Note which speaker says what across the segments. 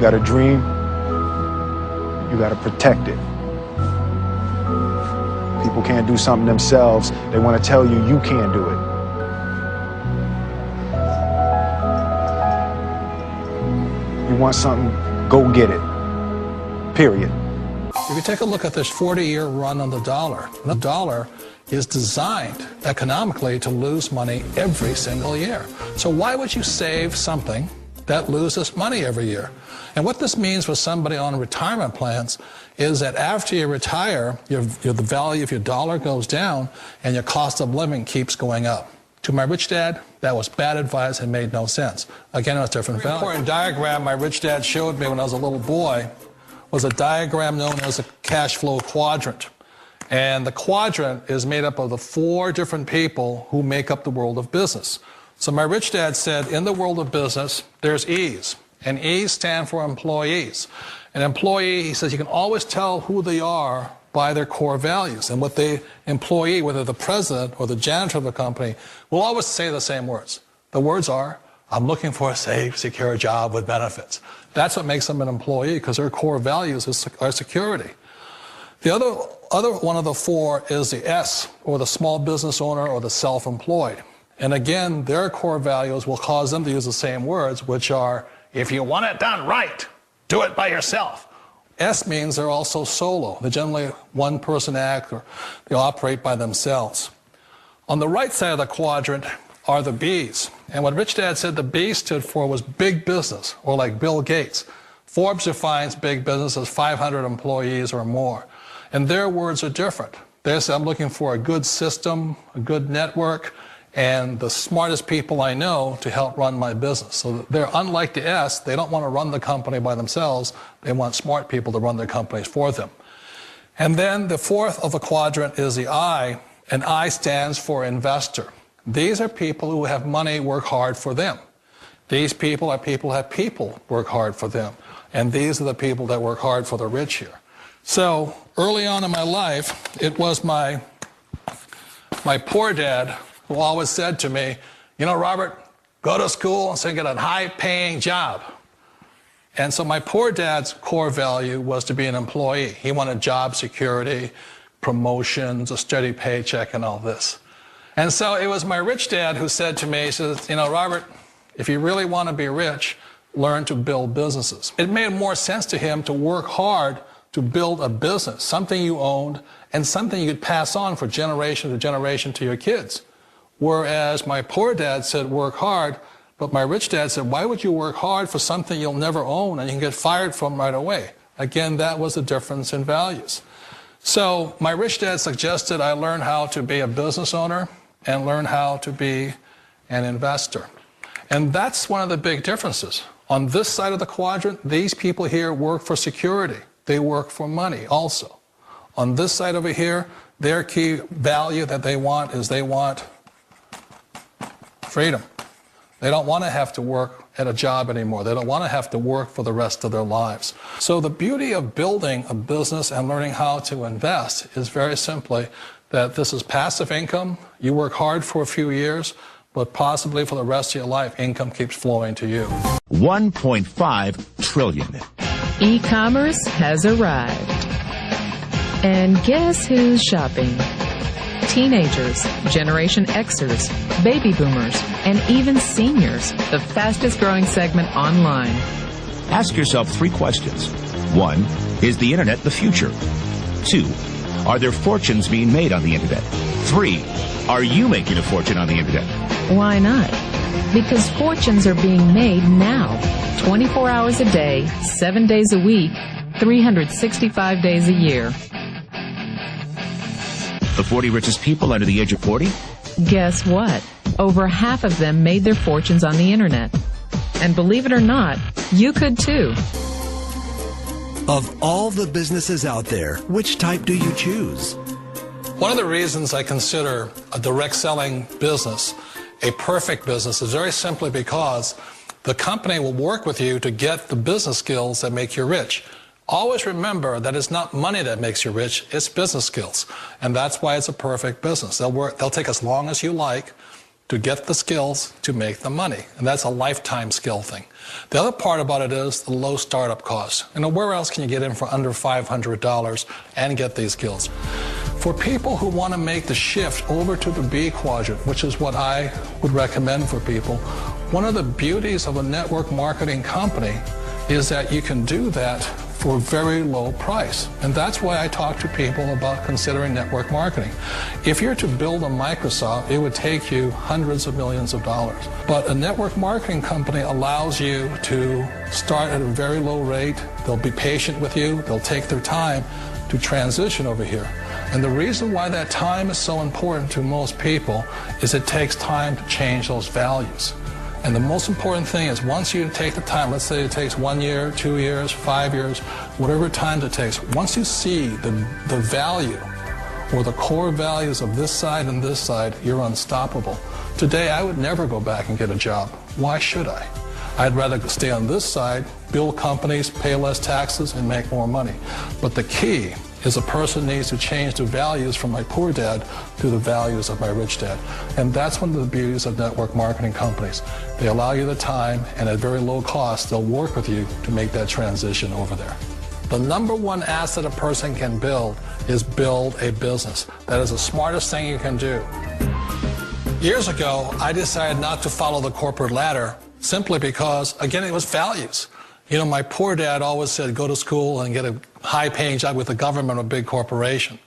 Speaker 1: You got a dream, you got to protect it. People can't do something themselves. They want to tell you you can't do it. You want something, go get it. Period.
Speaker 2: If you take a look at this 40-year run on the dollar is designed economically to lose money every single year. So why would you save something that loses money every year? And what this means for somebody on retirement plans is that after you retire, the value of your dollar goes down and your cost of living keeps going up. To my rich dad, that was bad advice and made no sense. Again, it was different value. An important diagram my rich dad showed me when I was a little boy was a diagram known as a cash flow quadrant. And the quadrant is made up of the 4 different people who make up the world of business. So my rich dad said, in the world of business, there's E's. And E's stand for employees. An employee, he says, you can always tell who they are by their core values. And what the employee, whether the president or the janitor of the company, will always say the same words. The words are, I'm looking for a safe, secure job with benefits. That's what makes them an employee, because their core values are security. The other one of the 4 is the S, or the small business owner or the self-employed. And again, their core values will cause them to use the same words, which are, if you want it done right, do it by yourself. S means they're also solo. They're generally one-person act, or they operate by themselves. On the right side of the quadrant are the B's. And what Rich Dad said the B stood for was big business, or like Bill Gates. Forbes defines big business as 500 employees or more. And their words are different. They say, I'm looking for a good system, a good network, and the smartest people I know to help run my business. So they're unlike the S. They don't want to run the company by themselves. They want smart people to run their companies for them. And then the 4th of the quadrant is the I, and I stands for investor. These are people who have money work hard for them. These people are people who have people work hard for them. And these are the people that work hard for the rich here. So early on in my life, it was my poor dad who always said to me, you know, Robert, go to school and so get a high-paying job. And so my poor dad's core value was to be an employee. He wanted job security, promotions, a steady paycheck, and all this. And so it was my rich dad who said to me, he says, you know, Robert, if you really want to be rich, learn to build businesses. It made more sense to him to work hard to build a business, something you owned, and something you could pass on for generation to generation to your kids. Whereas my poor dad said, work hard, but my rich dad said, why would you work hard for something you'll never own and you can get fired from right away? Again, that was the difference in values. So my rich dad suggested I learn how to be a business owner and learn how to be an investor. And that's one of the big differences. On this side of the quadrant, these people here work for security. They work for money also. On this side over here, their key value that they want is they want freedom. They don't want to have to work at a job anymore. They don't want to have to work for the rest of their lives. So the beauty of building a business and learning how to invest is very simply that this is passive income. You work hard for a few years, but possibly for the rest of your life, income keeps flowing to you.
Speaker 3: 1.5 trillion.
Speaker 4: E-commerce has arrived. And guess who's shopping? Teenagers, Generation Xers, baby boomers, and even seniors, the fastest growing segment online.
Speaker 3: Ask yourself 3 questions. 1, is the internet the future? 2, are there fortunes being made on the internet? 3, are you making a fortune on the internet?
Speaker 4: Why not? Because fortunes are being made now, 24 hours a day, 7 days a week, 365 days a year.
Speaker 3: The 40 richest people under the age of 40?
Speaker 4: Guess what? Over half of them made their fortunes on the internet. And believe it or not, you could too.
Speaker 5: Of all the businesses out there, which type do you choose?
Speaker 2: One of the reasons I consider a direct selling business a perfect business is very simply because the company will work with you to get the business skills that make you rich. Always remember that it's not money that makes you rich, it's business skills. And that's why it's a perfect business. They'll take as long as you like to get the skills to make the money. And that's a lifetime skill thing. The other part about it is the low startup cost. You know, where else can you get in for under $500 and get these skills? For people who want to make the shift over to the B quadrant, which is what I would recommend for people, one of the beauties of a network marketing company is that you can do that for a very low price. And that's why I talk to people about considering network marketing. If you're to build a Microsoft, it would take you hundreds of millions of dollars. But a network marketing company allows you to start at a very low rate. They'll be patient with you. They'll take their time to transition over here. And the reason why that time is so important to most people is it takes time to change those values. And the most important thing is once you take the time, let's say it takes 1 year, 2 years, 5 years, whatever time it takes, once you see the value or the core values of this side and this side, you're unstoppable. Today, I would never go back and get a job. Why should I? I'd rather stay on this side, build companies, pay less taxes, and make more money. But the key is a person needs to change the values from my poor dad to the values of my rich dad. And that's one of the beauties of network marketing companies. They allow you the time, and at very low cost, they'll work with you to make that transition over there. The number one asset a person can build is build a business. That is the smartest thing you can do. Years ago, I decided not to follow the corporate ladder simply because, again, it was values. You know, my poor dad always said, go to school and get a high-paying job with the government or a big corporation.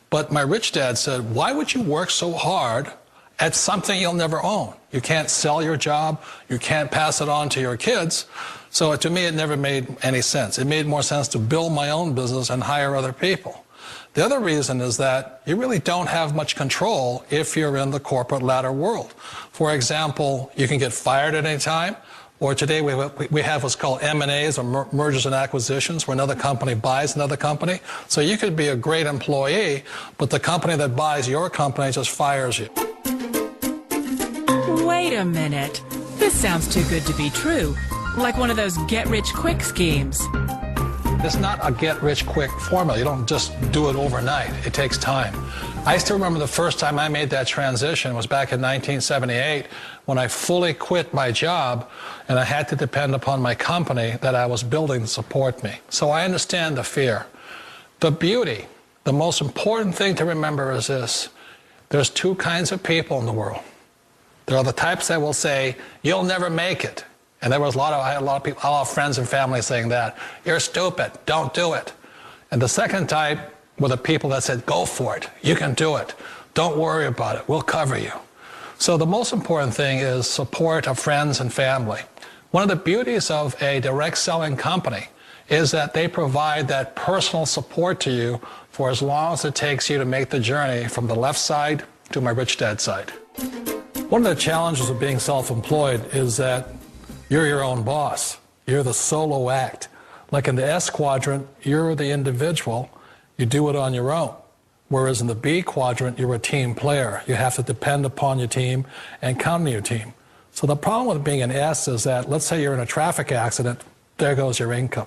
Speaker 2: But my rich dad said, why would you work so hard at something you'll never own? You can't sell your job. You can't pass it on to your kids. So to me, it never made any sense. It made more sense to build my own business and hire other people. The other reason is that you really don't have much control if you're in the corporate ladder world. For example, you can get fired at any time. Or today we have what's called M&As, or mergers and acquisitions, where another company buys another company. So you could be a great employee, but the company that buys your company just fires you.
Speaker 6: Wait a minute. This sounds too good to be true. Like one of those get-rich-quick schemes.
Speaker 2: It's not a get-rich-quick formula. You don't just do it overnight. It takes time. I still remember the first time I made that transition was back in 1978 when I fully quit my job and I had to depend upon my company that I was building to support me. So I understand the fear. The beauty, the most important thing to remember is this. There's two kinds of people in the world. There are the types that will say, you'll never make it. And I had a lot of people, a lot of friends and family saying that. You're stupid, don't do it. And the second type were the people that said, go for it, you can do it. Don't worry about it, we'll cover you. So the most important thing is support of friends and family. One of the beauties of a direct selling company is that they provide that personal support to you for as long as it takes you to make the journey from the left side to my rich dad side. One of the challenges of being self-employed is that you're your own boss. You're the solo act. Like in the S quadrant, you're the individual. You do it on your own. Whereas in the B quadrant, you're a team player. You have to depend upon your team and count on your team. So the problem with being an S is that, let's say you're in a traffic accident, there goes your income.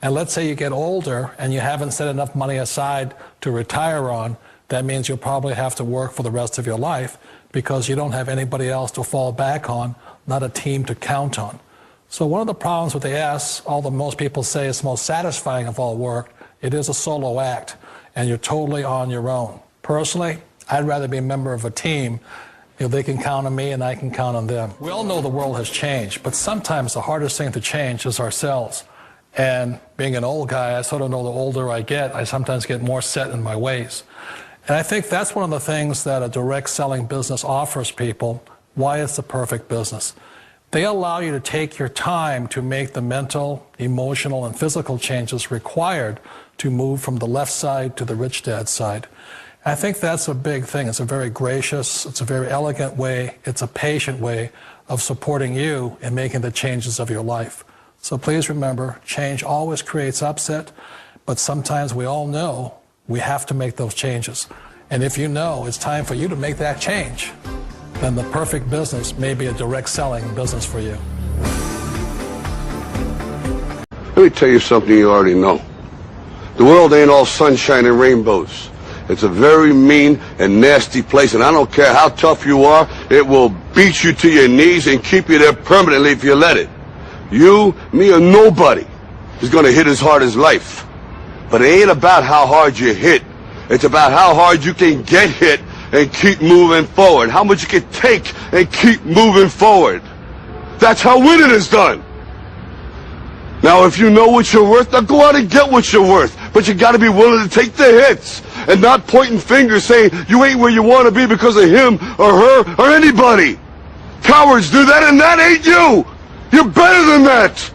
Speaker 2: And let's say you get older and you haven't set enough money aside to retire on, that means you'll probably have to work for the rest of your life because you don't have anybody else to fall back on, not a team to count on. So one of the problems with the S, although most people say it's the most satisfying of all work, it is a solo act, and you're totally on your own. Personally, I'd rather be a member of a team. You know, they can count on me and I can count on them. We all know the world has changed, but sometimes the hardest thing to change is ourselves. And being an old guy, I sort of know the older I get, I sometimes get more set in my ways. And I think that's one of the things that a direct selling business offers people, why it's the perfect business. They allow you to take your time to make the mental, emotional, and physical changes required to move from the left side to the rich dad side. I think that's a big thing. It's a very gracious, it's a very elegant way, it's a patient way of supporting you in making the changes of your life. So please remember, change always creates upset, but sometimes we all know we have to make those changes. And if you know it's time for you to make that change, then the perfect business may be a direct selling business for you.
Speaker 7: Let me tell you something you already know. The world ain't all sunshine and rainbows. It's a very mean and nasty place, and I don't care how tough you are, it will beat you to your knees and keep you there permanently if you let it. You, me, or nobody is going to hit as hard as life. But it ain't about how hard you hit. It's about how hard you can get hit and keep moving forward. How much you can take and keep moving forward. That's how winning is done. Now, if you know what you're worth, now go out and get what you're worth. But you got to be willing to take the hits and not pointing fingers saying you ain't where you want to be because of him or her or anybody. Cowards do that, and that ain't you. You're better than that.